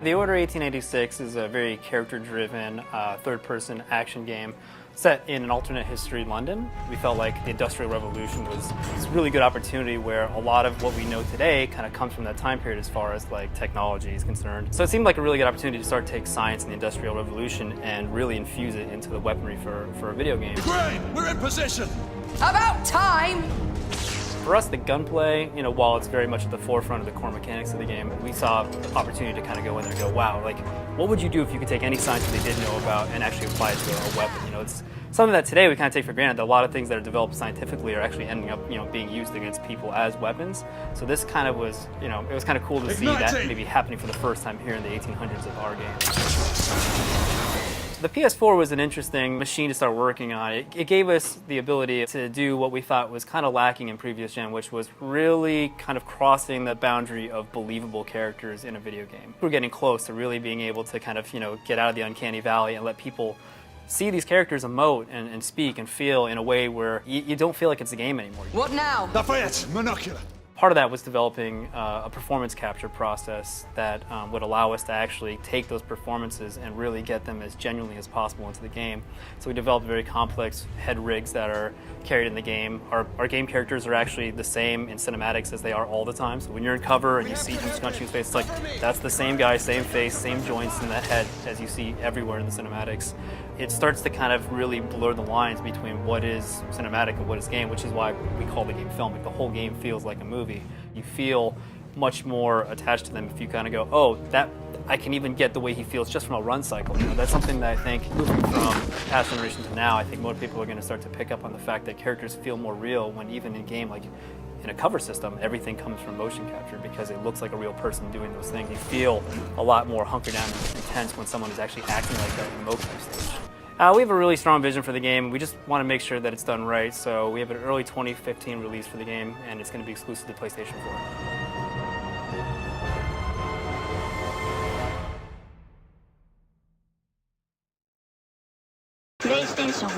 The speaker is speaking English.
The Order 1886 is a very character-driven, third-person action game set in an alternate history London. We felt like the Industrial Revolution was a really good opportunity where a lot of what we know today kind of comes from that time period as far as like technology is concerned. So it seemed like a really good opportunity to start to take science and the Industrial Revolution and really infuse it into the weaponry for a video game. Great! We're in position! About time! For us, the gunplay, while it's very much at the forefront of the core mechanics of the game, we saw the opportunity to kind of go in there and go, wow, like, what would you do if you could take any science that they did know about and actually apply it to a weapon? It's something that today we kind of take for granted, that a lot of things that are developed scientifically are actually ending up, being used against people as weapons. So this kind of was, it was kind of cool to see that maybe happening for the first time here in the 1800s of our game. The PS4 was an interesting machine to start working on. It gave us the ability to do what we thought was kind of lacking in previous gen, which was really kind of crossing the boundary of believable characters in a video game. We're getting close to really being able to kind of, get out of the uncanny valley and let people see these characters emote and speak and feel in a way where you don't feel like it's a game anymore. What now? Lafayette, monocular. Part of that was developing a performance capture process that would allow us to actually take those performances and really get them as genuinely as possible into the game. So we developed very complex head rigs that are carried in the game. Our game characters are actually the same in cinematics as they are all the time. So when you're in cover and you see him scrunching his face, it's like that's the same guy, same face, same joints in the head as you see everywhere in the cinematics. It starts to kind of really blur the lines between what is cinematic and what is game, which is why we call the game film. Like the whole game feels like a movie. You feel much more attached to them if you kind of go, oh, that I can even get the way he feels just from a run cycle. That's something that I think moving from past generation to now, I think more people are going to start to pick up on the fact that characters feel more real when even in game, like in a cover system, everything comes from motion capture because it looks like a real person doing those things. You feel a lot more hunkered down and intense when someone is actually acting like that in a mocap stage. We have a really strong vision for the game. We just want to make sure that it's done right. So we have an early 2015 release for the game, and it's going to be exclusive to PlayStation 4. PlayStation